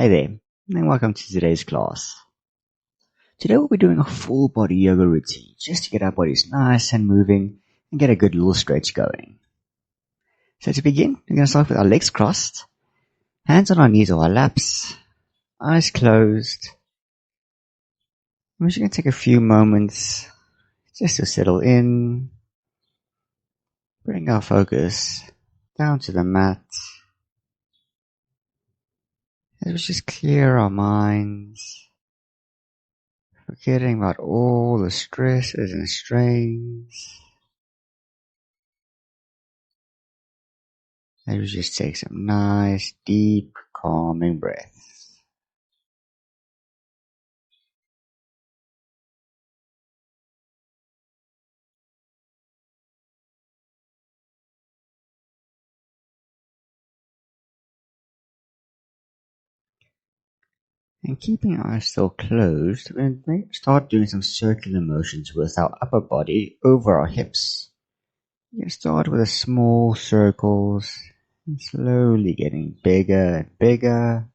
Hey there, and welcome to today's class. Today we'll be doing a full body yoga routine just to get our bodies nice and moving and get a good little stretch going. So to begin, we're going to start with our legs crossed, hands on our knees or our laps, eyes closed. We're just going to take a few moments just to settle in, bring our focus down to the mat, as we just clear our minds, forgetting about all the stresses and strains. And we just take some nice, deep, calming breaths. And keeping our eyes still closed, we're going to start doing some circular motions with our upper body over our hips. You can start with the small circles and slowly getting bigger and bigger.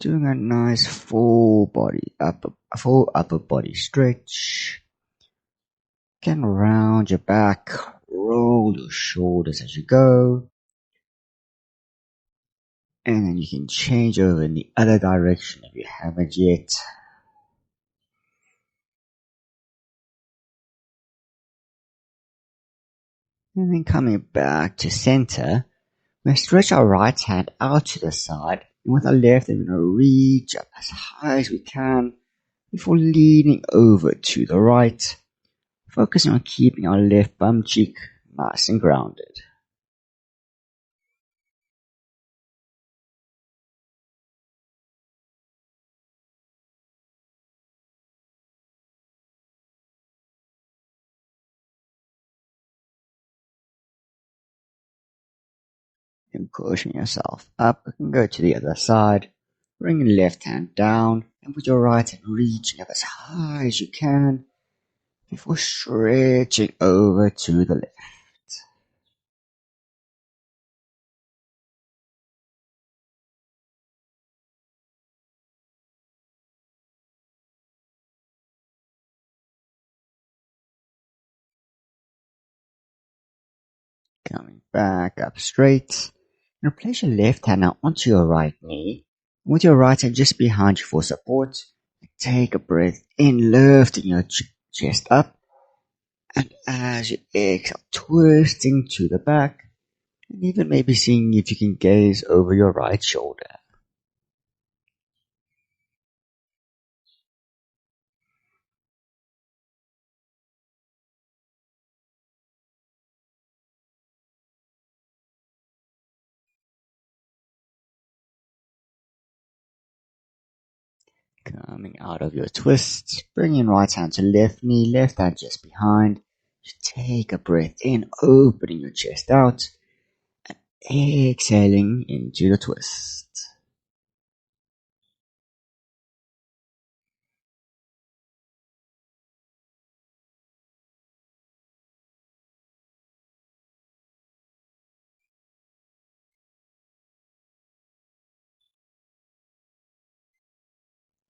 Doing a nice full upper body stretch. You can round your back, roll your shoulders as you go. And then you can change over in the other direction if you haven't yet. And then coming back to center, we're going to stretch our right hand out to the side. And with our left, we're going to reach up as high as we can before leaning over to the right, focusing on keeping our left bum cheek nice and grounded. And pushing yourself up, you can go to the other side. Bring your left hand down, and with your right hand reaching up as high as you can before stretching over to the left. Coming back up straight. And place your left hand now onto your right knee. With your right hand just behind you for support. Take a breath in, lifting your chest up. And as you exhale, twisting to the back. And even maybe seeing if you can gaze over your right shoulder. Coming out of your twist, bring your right hand to left knee, left hand just behind. Just take a breath in, opening your chest out, and exhaling into the twist.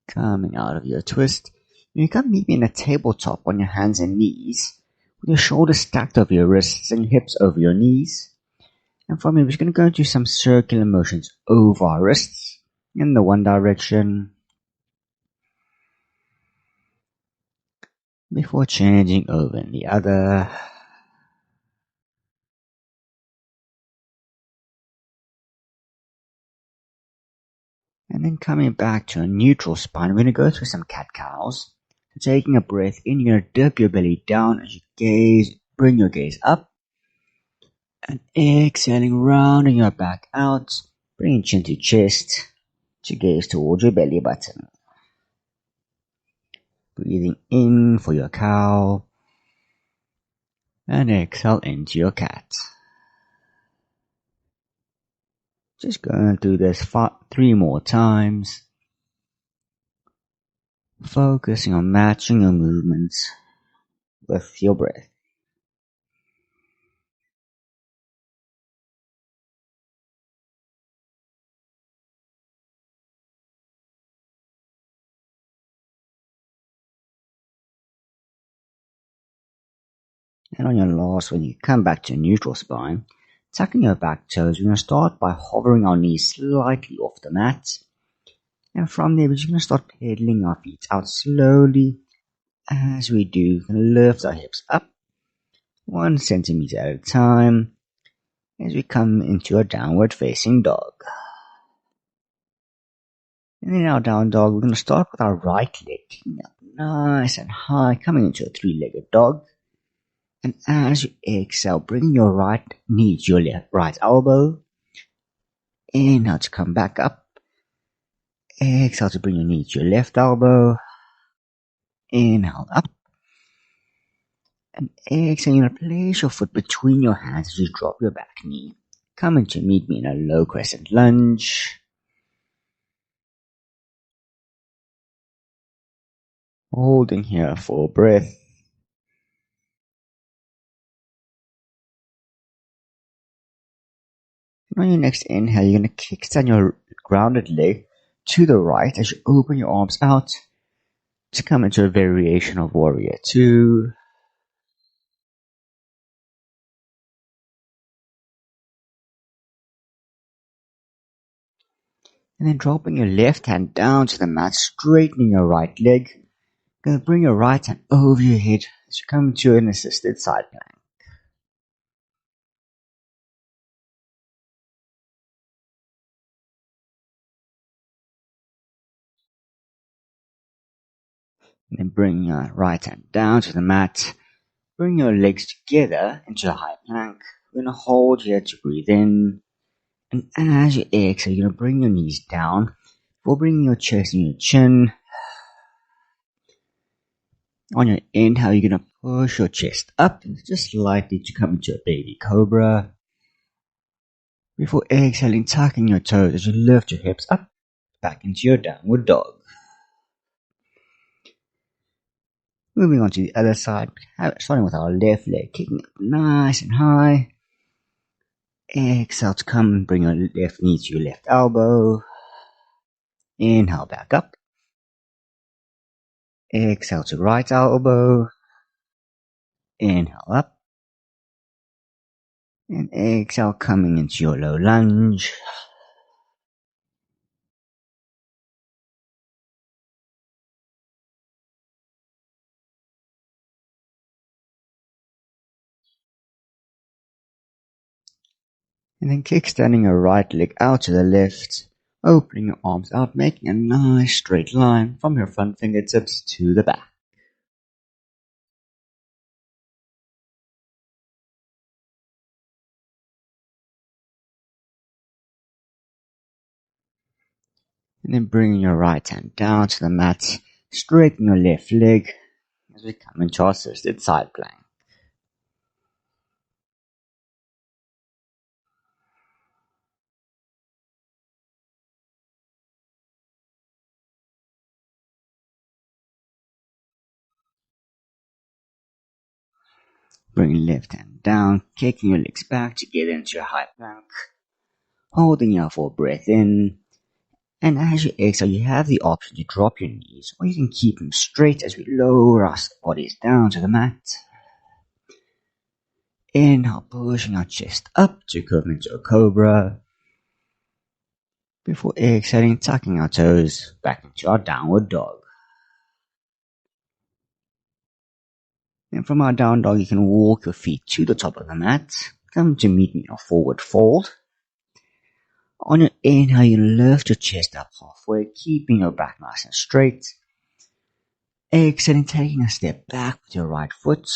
Coming out of your twist, you can meet me in a tabletop on your hands and knees, with your shoulders stacked over your wrists and your hips over your knees. And from here, we're just going to go into some circular motions over our wrists in the one direction, before changing over in the other. And then coming back to a neutral spine, we're going to go through some cat-cows. So taking a breath in, you're going to dip your belly down as you bring your gaze up. And exhaling, rounding your back out, bringing chin to chest, to gaze towards your belly button. Breathing in for your cow, and exhale into your cat. Just going to do this 3 more times. Focusing on matching your movements with your breath. And on your last one, you come back to a neutral spine. Tucking your back toes, we're going to start by hovering our knees slightly off the mat. And from there, we're just going to start pedaling our feet out slowly. As we do, we're going to lift our hips up 1 centimeter at a time as we come into a downward facing dog. And in our down dog, we're going to start with our right leg kicking up nice and high, coming into a three-legged dog. And as you exhale, bring your right knee to your right elbow. Inhale to come back up. Exhale to bring your knee to your left elbow. Inhale up. And exhale, you're going to place your foot between your hands as you drop your back knee. Coming to meet me in a low crescent lunge. Holding here for a breath. And on your next inhale, you're going to kickstand your grounded leg to the right as you open your arms out to come into a variation of Warrior 2. And then dropping your left hand down to the mat, straightening your right leg. Going to bring your right hand over your head as you come into an assisted side plank. And then bring your right hand down to the mat. Bring your legs together into a high plank. We're going to hold here to breathe in. And as you exhale, you're going to bring your knees down before bringing your chest and your chin. On your inhale, you're going to push your chest up just slightly to come into a baby cobra. Before exhaling, tucking your toes as you lift your hips up, back into your downward dog. Moving on to the other side, starting with our left leg, kicking up nice and high. Exhale to come and bring your left knee to your left elbow. Inhale back up. Exhale to right elbow. Inhale up. And exhale coming into your low lunge. And then kickstanding your right leg out to the left, opening your arms out, making a nice straight line from your front fingertips to the back. And then bringing your right hand down to the mat, straighten your left leg as we come into our assisted side plank. Bring your left hand down, kicking your legs back together into your high plank, holding your full breath in. And as you exhale, you have the option to drop your knees, or you can keep them straight as we lower our bodies down to the mat. Inhale, pushing our chest up to come into a cobra. Before exhaling, tucking our toes back into our downward dog. And from our down dog, you can walk your feet to the top of the mat. Come to meet me in a forward fold. On your inhale, you lift your chest up halfway, keeping your back nice and straight. Exhaling, taking a step back with your right foot.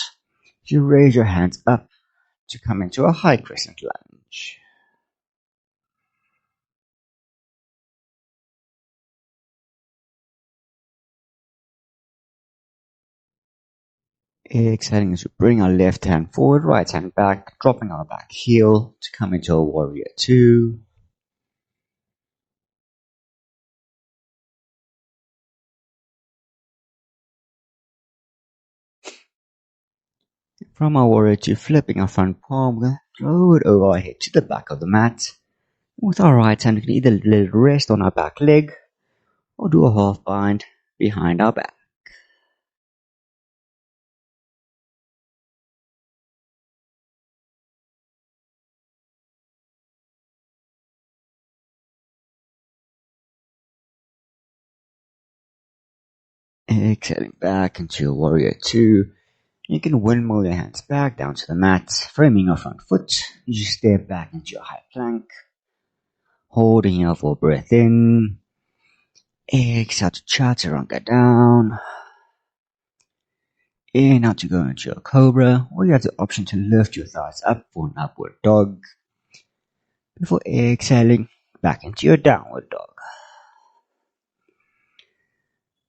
You raise your hands up to come into a high crescent lunge. Exhaling as we bring our left hand forward, right hand back, dropping our back heel to come into a warrior 2. From our warrior 2, flipping our front palm, we're going to throw it over our head to the back of the mat. With our right hand, we can either let it rest on our back leg or do a half bind behind our back. Exhaling back into your warrior two. You can windmill your hands back down to the mat, framing your front foot. You step back into your high plank, holding your full breath in. Exhale to chaturanga down. Inhale to go into your cobra, or you have the option to lift your thighs up for an upward dog. Before exhaling, back into your downward dog.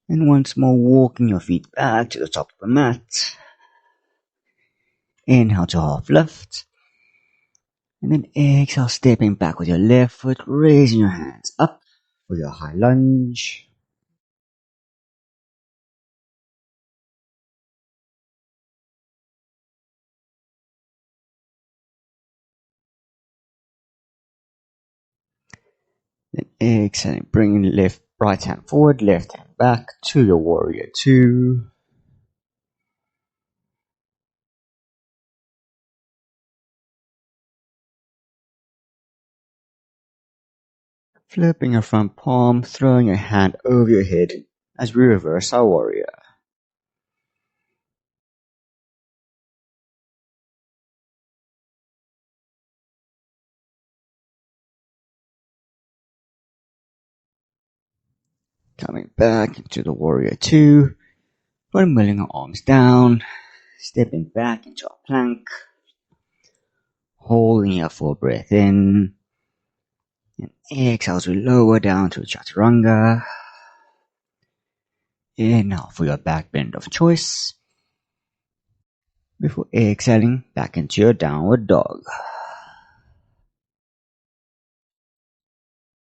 And once more, walking your feet back to the top of the mat. Inhale to half lift. And then exhale, stepping back with your left foot, raising your hands up for your high lunge. Then exhaling, bringing right hand forward, left hand back to your warrior two. Flipping your front palm, throwing your hand over your head as we reverse our warrior. Coming back into the warrior two, windmilling our arms down, stepping back into our plank, holding your full breath in, and exhale as we lower down to chaturanga. Inhale for your back bend of choice. Before exhaling, back into your downward dog.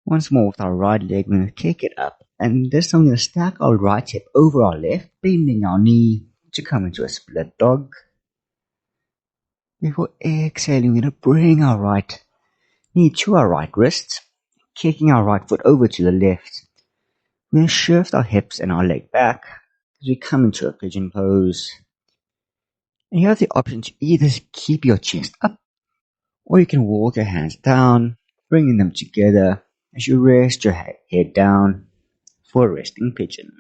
Once more with our right leg, we're going to kick it up. And this time we're going to stack our right hip over our left, bending our knee to come into a split dog. Before exhaling, we're going to bring our right knee to our right wrist, kicking our right foot over to the left. We're going to shift our hips and our leg back as we come into a pigeon pose. And you have the option to either keep your chest up, or you can walk your hands down, bringing them together as you rest your head down for a resting pigeon.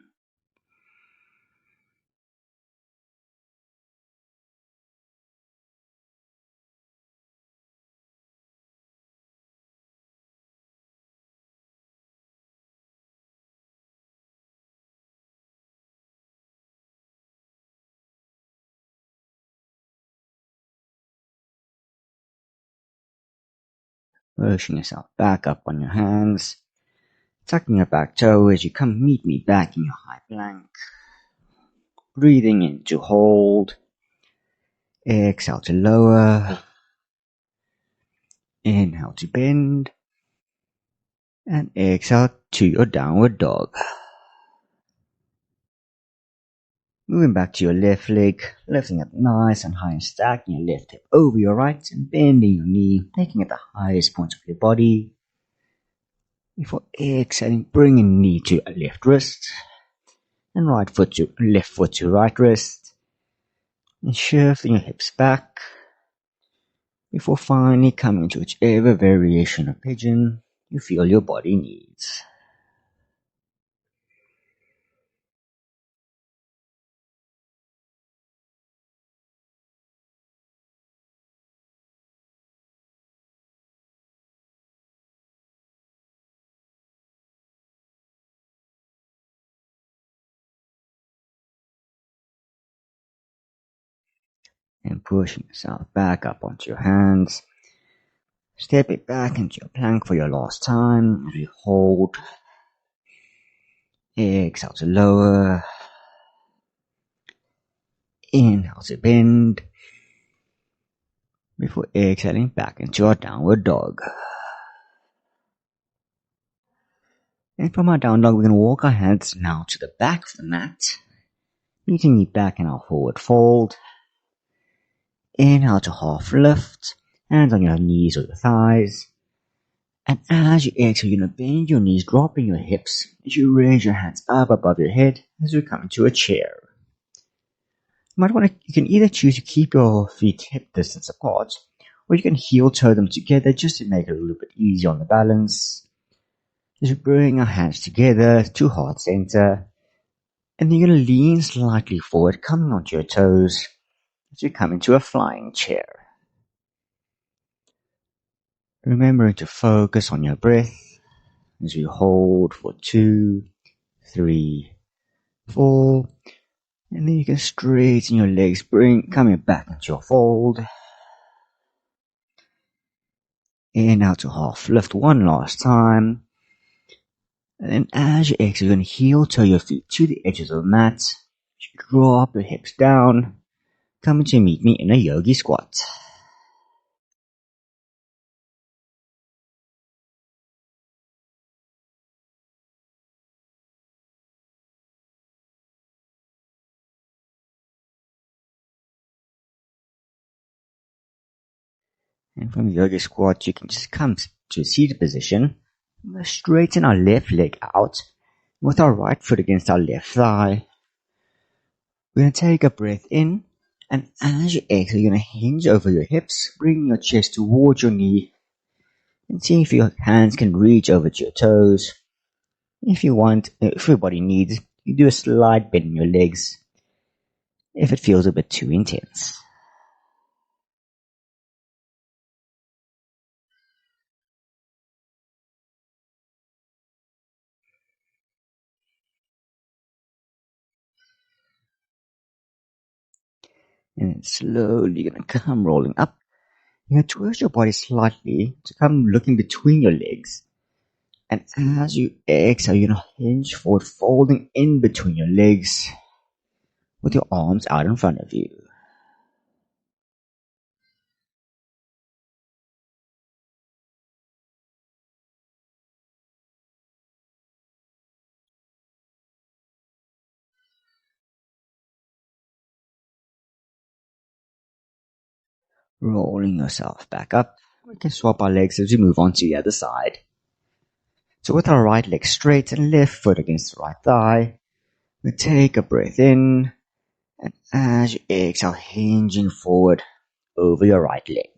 Pushing yourself back up on your hands, tucking your back toe as you come meet me back in your high plank. Breathing in to hold, exhale to lower, inhale to bend, and exhale to your downward dog. Moving back to your left leg, lifting it nice and high and stacking your left hip over your right and bending your knee, making it the highest point of your body. Before exhaling, bringing knee to left wrist and left foot to right wrist, and shifting your hips back before finally coming to whichever variation of pigeon you feel your body needs. And pushing yourself back up onto your hands. Step it back into your plank for your last time as we hold. Exhale to lower. Inhale to bend. Before exhaling back into our downward dog. And from our down dog, we're going to walk our hands now to the back of the mat. Meeting knee back in our forward fold. Inhale to half lift. Hands on your knees or your thighs. And as you exhale, you're going to bend your knees, dropping your hips as you raise your hands up above your head as we come into a chair. You can either choose to keep your feet hip distance apart, or you can heel toe them together just to make it a little bit easier on the balance. As we bring our hands together to heart center, And you're going to lean slightly forward, coming onto your toes as you come into a flying chair. Remembering to focus on your breath as you hold for 2, 3, 4, and then you can straighten your legs, coming back into your fold. In, out to half lift one last time. And then as you exhale, you're going to heel toe your feet to the edges of the mat. Drop your hips down. Come to meet me in a yogi squat. And from yogi squat, you can just come to a seated position. We're going to straighten our left leg out with our right foot against our left thigh. We're going to take a breath in, and as you exhale, you're going to hinge over your hips, bringing your chest towards your knee, and see if your hands can reach over to your toes. If your body needs, you do a slight bend in your legs if it feels a bit too intense. And then slowly you're going to come rolling up. You're going to twist your body slightly to come looking between your legs. And as you exhale, you're going to hinge forward, folding in between your legs with your arms out in front of you. Rolling yourself back up. We can swap our legs as we move on to the other side. So with our right leg straight and left foot against the right thigh, we take a breath in, and as you exhale, hinging forward over your right leg.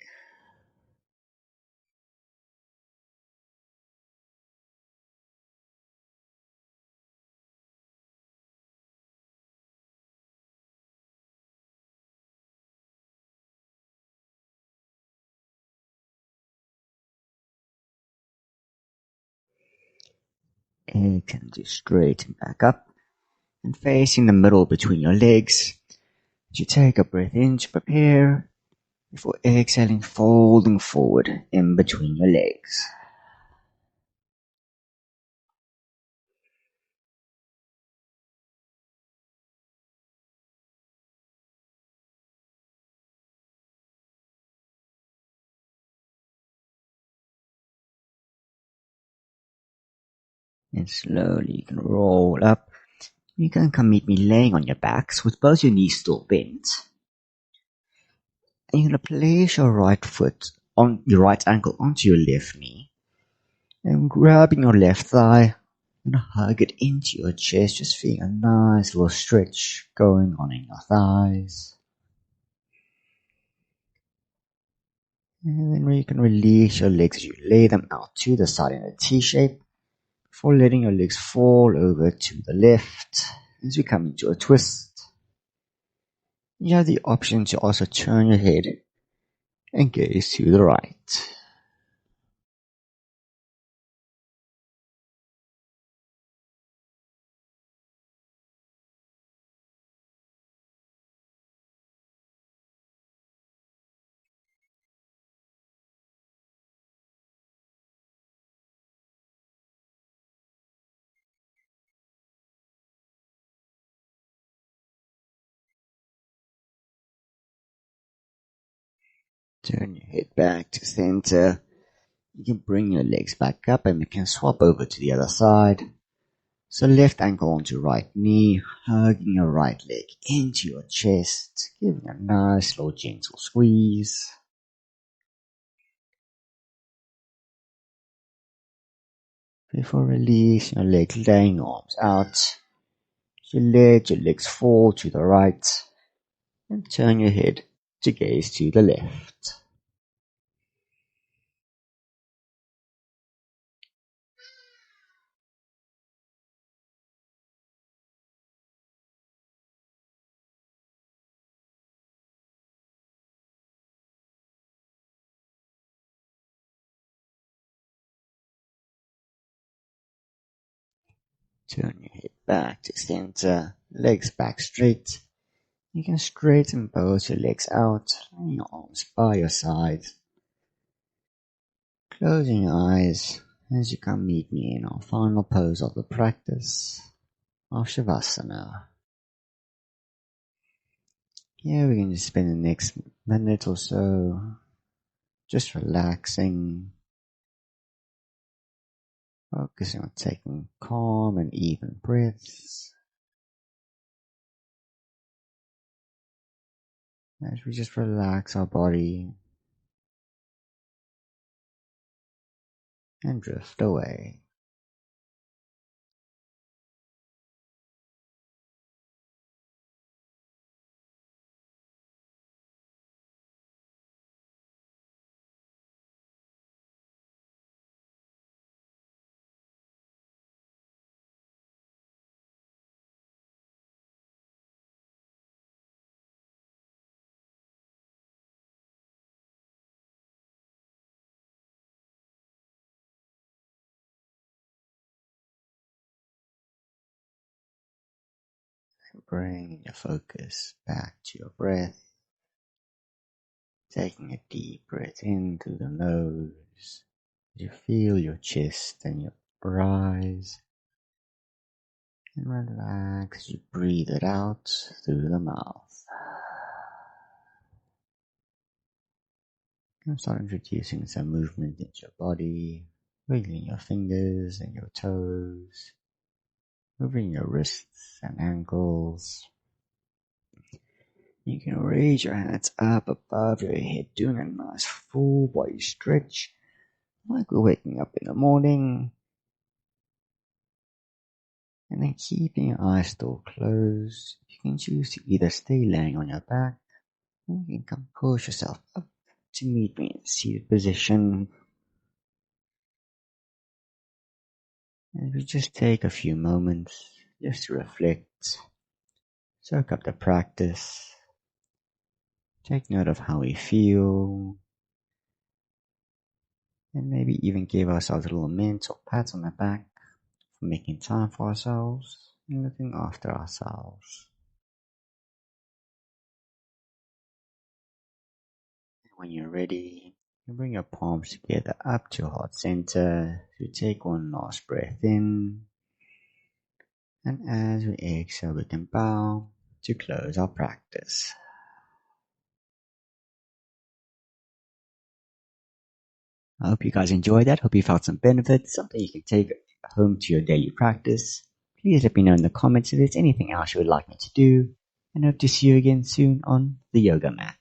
And can just straighten back up and facing the middle between your legs. As you take a breath in to prepare before exhaling, folding forward in between your legs. And slowly you can roll up. You can come meet me laying on your backs with both your knees still bent. And you're going to place your right foot on your right ankle onto your left knee. And grabbing your left thigh, you're going to hug it into your chest, just feeling a nice little stretch going on in your thighs. And then you can release your legs as you lay them out to the side in a T shape before letting your legs fall over to the left as we come into a twist. You have the option to also turn your head and gaze to the right. Turn your head back to center. You can bring your legs back up and we can swap over to the other side. So left ankle onto right knee, hugging your right leg into your chest, giving a nice slow gentle squeeze. Before releasing your legs, laying your arms out. You let your legs fall to the right and turn your head to gaze to the left. Turn your head back to center, legs back straight. You can straighten both your legs out, laying your arms by your sides. Closing your eyes as you come meet me in our final pose of the practice of Shavasana. Here we can just spend the next minute or so just relaxing, focusing on taking calm and even breaths as we just relax our body and drift away. Bring your focus back to your breath, taking a deep breath in through the nose. You feel your chest and your rise, and relax. You breathe it out through the mouth. And start introducing some movement into your body, wiggling your fingers and your toes, moving your wrists and ankles. You can raise your hands up above your head, doing a nice full body stretch, like we're waking up in the morning. And then keeping your eyes still closed, you can choose to either stay laying on your back, or you can compose yourself up to meet me in seated position. And we just take a few moments just to reflect, soak up the practice, take note of how we feel, and maybe even give ourselves a little mental pat on the back for making time for ourselves and looking after ourselves. And when you're ready, you bring your palms together up to heart center. You take one last breath in, and as we exhale, we can bow to close our practice. I hope you guys enjoyed that. Hope you felt some benefits, something you can take home to your daily practice. Please let me know in the comments if there's anything else you would like me to do, and hope to see you again soon on the yoga mat.